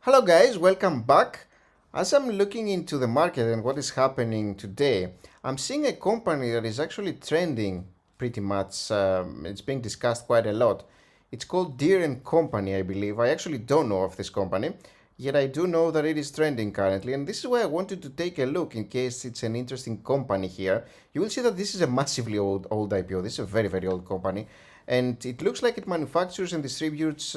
Hello guys, welcome back. As I'm looking into the market and what is happening today, I'm seeing a company that is actually trending pretty much. It's being discussed quite a lot. It's called Deere and Company, I believe. I actually don't know of this company, yet I do know that it is trending currently, and this is why I wanted to take a look in case it's an interesting company here. You will see that this is a massively old IPO. This is a very old company, and it looks like it manufactures and distributes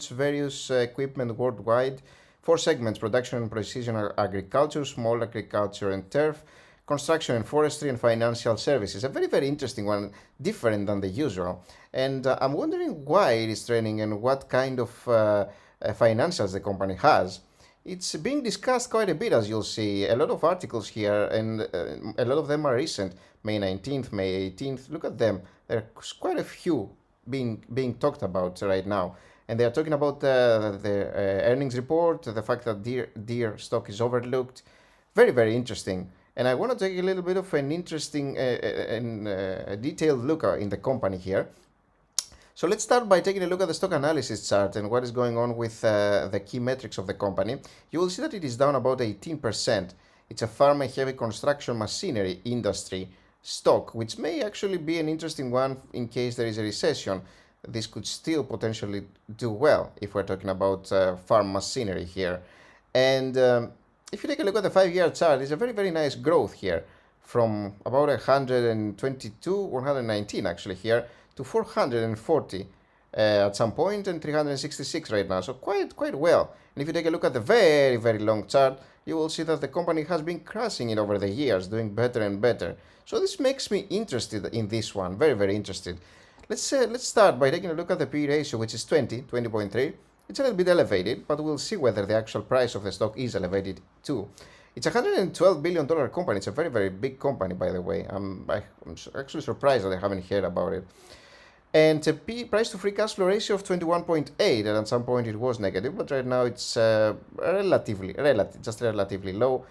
various equipment worldwide. Four segments: production and precision agriculture, small agriculture and turf, construction and forestry, and financial services. A very interesting one, different than the usual. And I'm wondering why it is trending and what kind of financials the company has. It's being discussed quite a bit, as you'll see. A lot of articles here, and a lot of them are recent. May 19th, May 18th. Look at them. There's quite a few being talked about right now. And they are talking about the earnings report, the fact that Deere stock is overlooked. Very interesting. And I want to take a little bit of an interesting and detailed look in the company here. So let's start by taking a look at the stock analysis chart and what is going on with the key metrics of the company. You will see that it is down about 18%. It's a farm and heavy construction machinery industry stock, which may actually be an interesting one in case there is a recession. This could still potentially do well if we're talking about farm machinery here. And if you take a look at the 5-year chart, it's a very nice growth here from about 122, 119 actually here, to 440 at some point, and 366 right now. So quite well. And if you take a look at the very long chart, you will see that the company has been crashing it over the years, doing better and better. So this makes me interested in this one, very interested. Let's start by taking a look at the P/E ratio, which is 20.3. It's a little bit elevated, but we'll see whether the actual price of the stock is elevated too. It's a $112 billion company. It's a very big company, by the way. I'm actually surprised that I haven't heard about it. And a price to free cash flow ratio of 21.8, and at some point it was negative, but right now it's relatively low.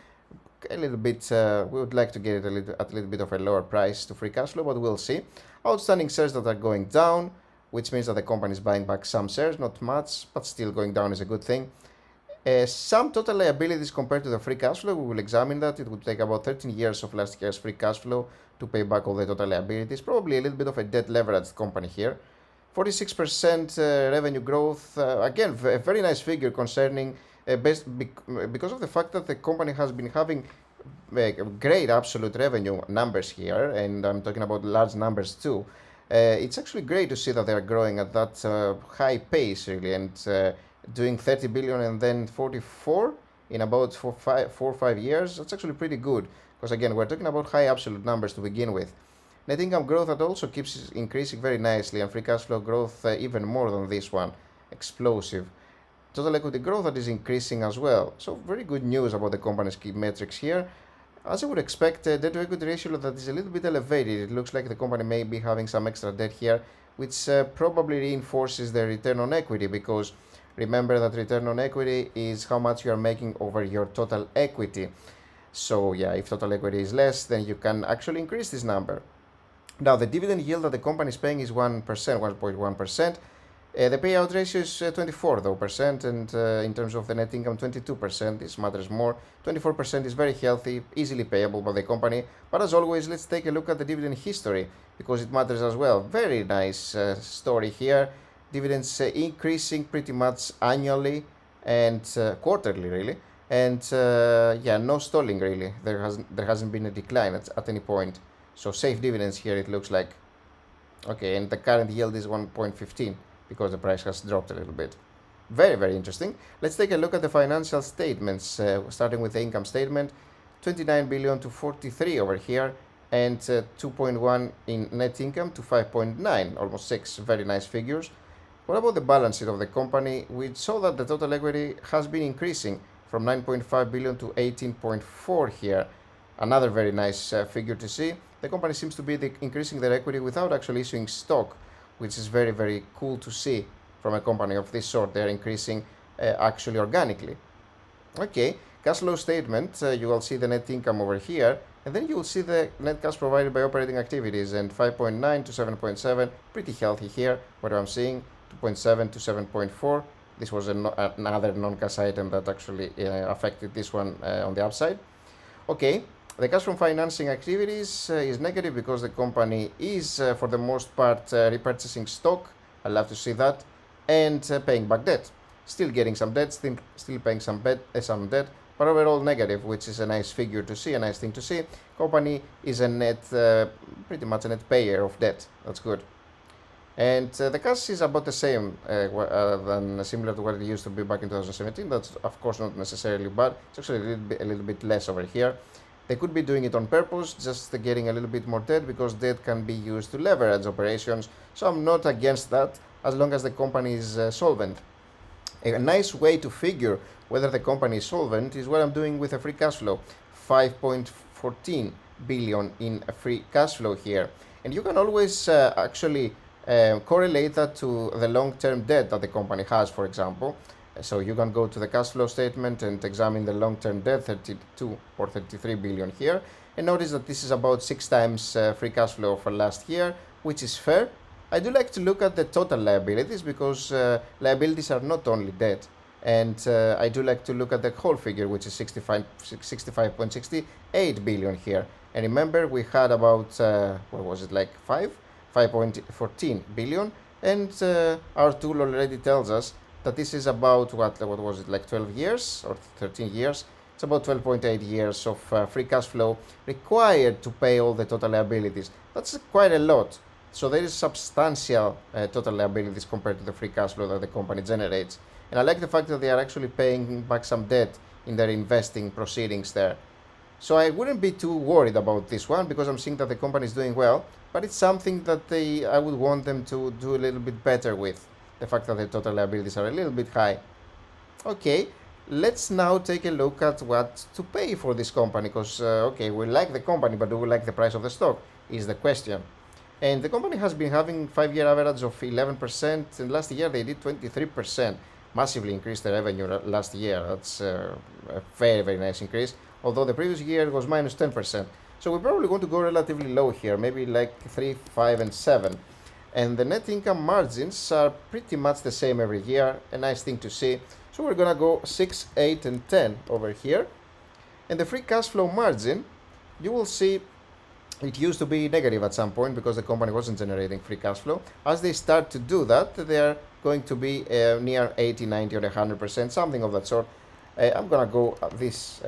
A little bit, we would like to get it at a little bit of a lower price to free cash flow, but we'll see. Outstanding shares that are going down, which means that the company is buying back some shares, not much, but still going down is a good thing. Some total liabilities compared to the free cash flow, we will examine that. It would take about 13 years of last year's free cash flow to pay back all the total liabilities. Probably a little bit of a debt leveraged company here. 46% revenue growth. Again, a very nice figure concerning because of the fact that the company has been having great absolute revenue numbers here, and I'm talking about large numbers too. It's actually great to see that they're growing at that high pace, really, and doing 30 billion and then 44 in about 4 or 5 years. That's actually pretty good, because again, we're talking about high absolute numbers to begin with. Net income growth that also keeps increasing very nicely, and free cash flow growth even more than this one. Explosive. Total equity growth that is increasing as well. So very good news about the company's key metrics here. As I would expect, debt to equity ratio that is a little bit elevated. It looks like the company may be having some extra debt here, which probably reinforces the return on equity, because remember that return on equity is how much you are making over your total equity. So yeah, if total equity is less, then you can actually increase this number. Now, the dividend yield that the company is paying is 1%, 1.1%. The payout ratio is 24%, and in terms of the net income, 22%. This matters more. 24% is very healthy, easily payable by the company. But as always, let's take a look at the dividend history, because it matters as well. Very nice story here. Dividends increasing pretty much annually and quarterly, really. And yeah, no stalling, really. There hasn't been a decline at any point. So safe dividends here, it looks like. Okay, and the current yield is 1.15 because the price has dropped a little bit. Very interesting. Let's take a look at the financial statements, starting with the income statement. 29 billion to 43 over here, and 2.1 in net income to 5.9, almost 6. Very nice figures. What about the balance sheet of the company? We saw that the total equity has been increasing from 9.5 billion to 18.4 here. Another very nice figure to see. The company seems to be increasing their equity without actually issuing stock, which is very cool to see from a company of this sort. They're increasing actually organically. Okay, cash flow statement. You will see the net income over here, and then you will see the net cash provided by operating activities, and 5.9 to 7.7, pretty healthy here. What I'm seeing, 2.7 to 7.4. This was another non-cash item that actually affected this one on the upside. Okay, the cash from financing activities is negative because the company is, for the most part, repurchasing stock. I love to see that. And paying back debt. Still getting some debt, still paying some debt, but overall negative, which is a nice figure to see, a nice thing to see. Company is a net, pretty much a net payer of debt. That's good. And the cash is about the same, than similar to what it used to be back in 2017. That's of course not necessarily bad. It's actually a little bit less over here. They could be doing it on purpose, just getting a little bit more debt, because debt can be used to leverage operations. So I'm not against that, as long as the company is solvent. A nice way to figure whether the company is solvent is what I'm doing with a free cash flow. 5.14 billion in free cash flow here. And you can always actually correlate that to the long-term debt that the company has, for example. So you can go to the cash flow statement and examine the long-term debt, 32 or 33 billion here, and notice that this is about 6 times free cash flow for last year, which is fair. I do like to look at the total liabilities, because liabilities are not only debt, and I do like to look at the whole figure, which is 65.68 billion here. And remember, we had about, what was it, like 5.14 billion, and our tool already tells us that this is about, what was it, like 12 years or 13 years? It's about 12.8 years of free cash flow required to pay all the total liabilities. That's quite a lot. So there is substantial total liabilities compared to the free cash flow that the company generates. And I like the fact that they are actually paying back some debt in their investing proceedings there. So I wouldn't be too worried about this one, because I'm seeing that the company is doing well, but it's something that I would want them to do a little bit better with. The fact that the total liabilities are a little bit high. Okay, let's now take a look at what to pay for this company, because, okay, we like the company, but do we like the price of the stock, is the question. And the company has been having 5-year average of 11%, and last year they did 23%. Massively increased the revenue last year. That's a very, very nice increase, although the previous year was minus 10%. So we're probably going to go relatively low here, maybe like 3, 5, and 7. And the net income margins are pretty much the same every year, a nice thing to see. So we're gonna go 6, 8, and 10 over here. And the free cash flow margin, you will see it used to be negative at some point because the company wasn't generating free cash flow. As they start to do that, they are going to be near 80, 90, or 100%, something of that sort. I'm gonna go this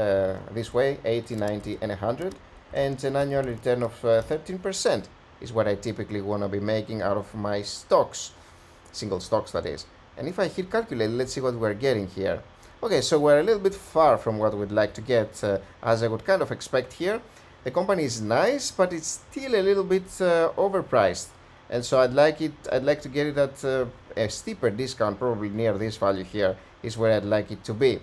way, 80, 90, and 100, and an annual return of 13% is what I typically want to be making out of my stocks, single stocks that is. And if I hit calculate, let's see what we're getting here. Okay, so we're a little bit far from what we'd like to get, as I would kind of expect here. The company is nice, but it's still a little bit overpriced, and so I'd like to get it at a steeper discount, probably near this value here is where I'd like it to be.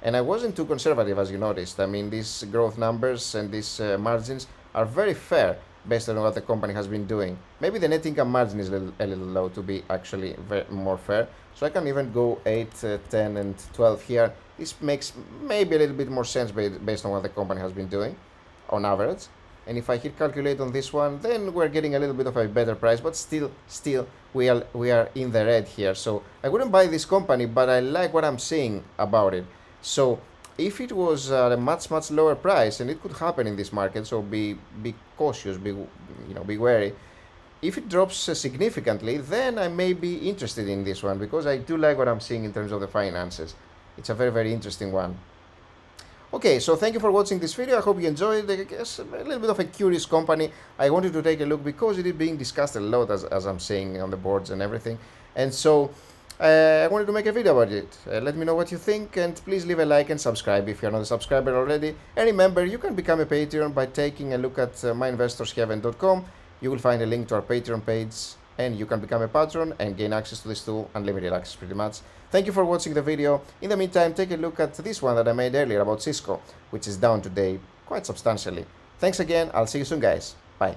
And I wasn't too conservative, as you noticed. I mean, these growth numbers and these margins are very fair based on what the company has been doing. Maybe the net income margin is a little low to be actually more fair. So I can even go 8, 10, and 12 here. This makes maybe a little bit more sense based on what the company has been doing on average. And if I hit calculate on this one, then we're getting a little bit of a better price, but still we are in the red here. So I wouldn't buy this company, but I like what I'm seeing about it. So if it was at a much lower price, and it could happen in this market, so be cautious, be wary. If it drops significantly, then I may be interested in this one, because I do like what I'm seeing in terms of the finances. It's a very interesting one. Okay, so thank you for watching this video. I hope you enjoyed. I guess a little bit of a curious company. I wanted to take a look because it is being discussed a lot, as I'm seeing on the boards and everything. And so I wanted to make a video about it. Let me know what you think, and please leave a like and subscribe if you're not a subscriber already. And remember, you can become a Patreon by taking a look at myinvestorsheaven.com. You will find a link to our Patreon page, and you can become a patron and gain access to this tool, unlimited access pretty much. Thank you for watching the video. In the meantime, take a look at this one that I made earlier about Cisco, which is down today quite substantially. Thanks again. I'll see you soon, guys. Bye.